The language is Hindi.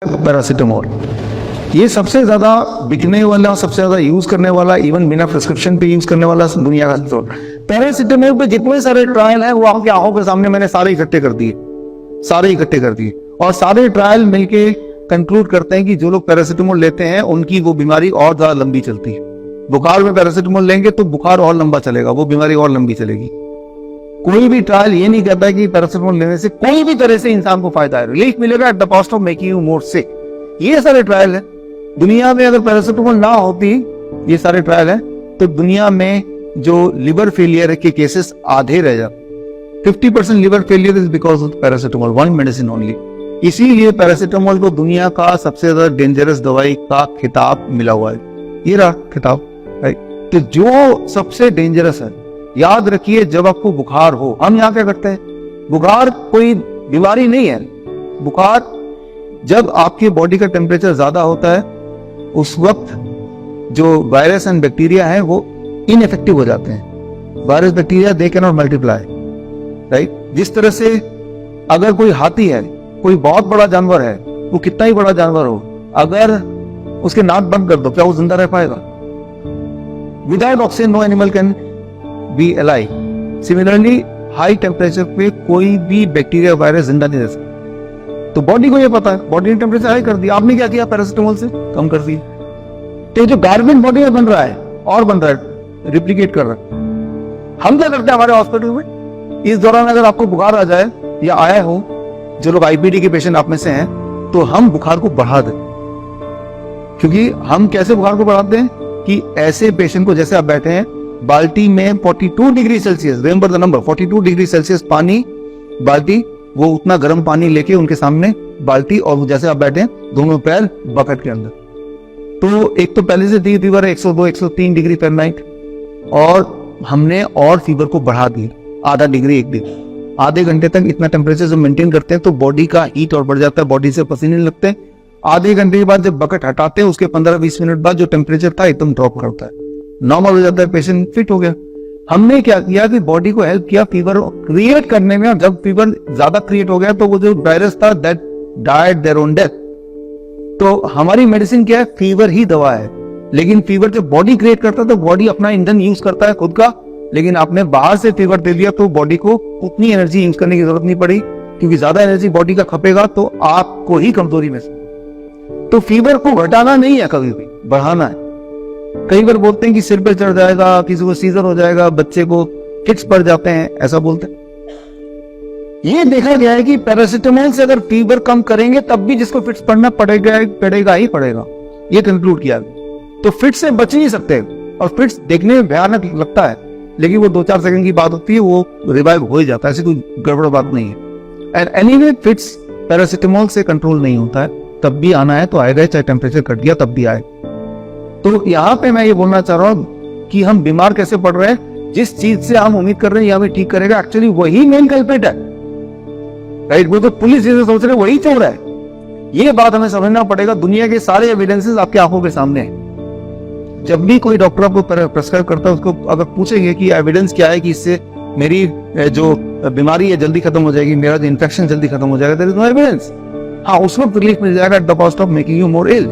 पैरासिटामोल ये सबसे ज्यादा बिकने वाला, सबसे ज्यादा यूज करने वाला, इवन बिना प्रिस्क्रिप्शन पे यूज करने वाला दुनिया का स्टोर। पैरासिटामोल पे जितने सारे ट्रायल है वो आपकी आंखों के सामने मैंने सारे इकट्ठे कर दिए और सारे ट्रायल मिलके कंक्लूड करते हैं कि जो लोग पैरासिटामोल लेते हैं उनकी वो बीमारी और ज्यादा लंबी चलती है। बुखार में पैरासिटामोल लेंगे तो बुखार और लंबा चलेगा, वो बीमारी और लंबी चलेगी। कोई भी ट्रायल ये नहीं कहता कि पैरासिटामोल लेने से कोई भी तरह से इंसान को फायदा है, रिलीफ मिलेगा at the cost of making you more sick. ये सारे ट्रायल है दुनिया में। अगर पैरासिटामोल ना होती, ये सारे ट्रायल है, तो दुनिया में जो लिवर फेलियर के केसेस आधे रह जाते। 50% liver failure is because of paracetamol, one medicine only. इसीलिए पैरासिटामोल को दुनिया का सबसे ज्यादा डेंजरस दवाई का खिताब मिला हुआ है। ये रहा खिताब। तो जो सबसे डेंजरस है, याद रखिए, जब आपको बुखार हो, हम यहाँ क्या करते हैं, बुखार कोई बीमारी नहीं है। बुखार जब आपके बॉडी का टेम्परेचर ज्यादा होता है, उस वक्त जो वायरस एंड बैक्टीरिया है वो इनएफेक्टिव हो जाते हैं। Virus bacteria they can not multiply, right. जिस तरह से अगर कोई हाथी है, कोई बहुत बड़ा जानवर है, वो कितना ही बड़ा जानवर हो, अगर उसके नाक बंद कर दो, क्या वो जिंदा रह पाएगा? Without oxygen no animal can be alive. Similarly high temperature पे कोई भी बैक्टीरिया वायरस जिंदा नहीं रह सकता। तो बॉडी को ये पता है, बॉडी ने टेम्परेचर हाई कर दिया। आपने क्या किया, पैरासिटामोल से कम कर दिया। तो जो गारमेंट बॉडी में बन रहा है और बन रहा है, रिप्लिकेट कर रहा है। हम क्या करते हैं हमारे हॉस्पिटल में, इस दौरान अगर आपको बुखार आ जाए या आया हो, जो लोग आईपीडी के पेशेंट आप में से हैं, तो हम बुखार को बढ़ा दें। क्योंकि हम कैसे बुखार को बढ़ाते हैं कि ऐसे पेशेंट को, जैसे आप बैठे हैं, बाल्टी में 42 degree Celsius, remember the number, 42 degree Celsius पानी, बाल्टी, वो उतना गर्म पानी लेके उनके सामने बाल्टी, और जैसे आप बैठे हैं, दोनों पैर बकेट के अंदर। तो एक तो पहले से डी फीवर है 102 103 डिग्री फ़ारेनहाइट, और हमने और फीवर को बढ़ा दिया आधा डिग्री, एक डिग्री। आधे घंटे तक इतना टेम्परेचर जब मेंटेन करते हैं तो बॉडी का हीट और बढ़ जाता है, बॉडी से पसीने लगते हैं। आधे घंटे के बाद जब बकेट हटाते हैं, उसके 15-20 मिनट बाद जो टेम्परेचर था एकदम ड्रॉप करता है, नॉर्मल हो जाता है, पेशेंट फिट हो गया। हमने क्या किया कि बॉडी को हेल्प किया फीवर क्रिएट करने में, और जब फीवर ज्यादा क्रिएट हो गया तो वो जो वायरस था that died their own death. तो हमारी मेडिसिन क्या है, फीवर ही दवा है। लेकिन फीवर जब बॉडी क्रिएट करता है तो बॉडी अपना ईंधन यूज करता है खुद का, लेकिन आपने बाहर से फीवर दे दिया तो बॉडी को उतनी एनर्जी यूज करने की जरूरत नहीं पड़ी, क्योंकि ज्यादा एनर्जी बॉडी का खपेगा तो आपको ही कमजोरी में से। तो फीवर को घटाना नहीं है, कभी भी बढ़ाना है। कई बार बोलते हैं कि सिर पे चढ़ जाएगा, किसी को सीजर हो जाएगा, बच्चे को फिट्स पड़ जाते हैं, ऐसा बोलते हैं। ये देखा गया है कि पैरासिटामोल से अगर फीवर कम करेंगे तब भी जिसको फिट्स पड़ना पड़ेगा ही पड़ेगा, ये कंक्लूड किया। तो फिट्स से बच नहीं सकते, और फिट्स देखने में भयानक लगता है, लेकिन वो 2-4 सेकंड की बात होती है, वो रिवाइव हो ही जाता है, ऐसी कोई गड़बड़ बात नहीं है। एंड एनीवे फिट्स पैरासिटामोल से कंट्रोल नहीं होता है, तब भी आना है तो आएगा, चाहे टेम्परेचर घट गया तब भी आए। तो यहाँ पे मैं ये बोलना चाह रहा हूँ कि हम बीमार कैसे पड़ रहे हैं, जिस चीज से हम उम्मीद कर रहे हैं ये हमें ठीक करेगा, एक्चुअली वही मेन कल्प्रिट है, राइट। वो तो पुलिस जैसे सोच रहे वही चोर है। ये बात हमें समझना पड़ेगा। दुनिया के सारे एविडेंसेस आपकी आंखों के सामने है। जब भी कोई डॉक्टर आपको प्रेस्क्राइब करता है, उसको अगर पूछेंगे कि एविडेंस क्या है कि इससे मेरी जो बीमारी है जल्दी खत्म हो जाएगी, मेरा जो इन्फेक्शन जल्दी खत्म हो जाएगा, देयर इज नो एविडेंस। हाँ, उस वक्त रिलीफ मिल जाएगा at the cost of making you more ill.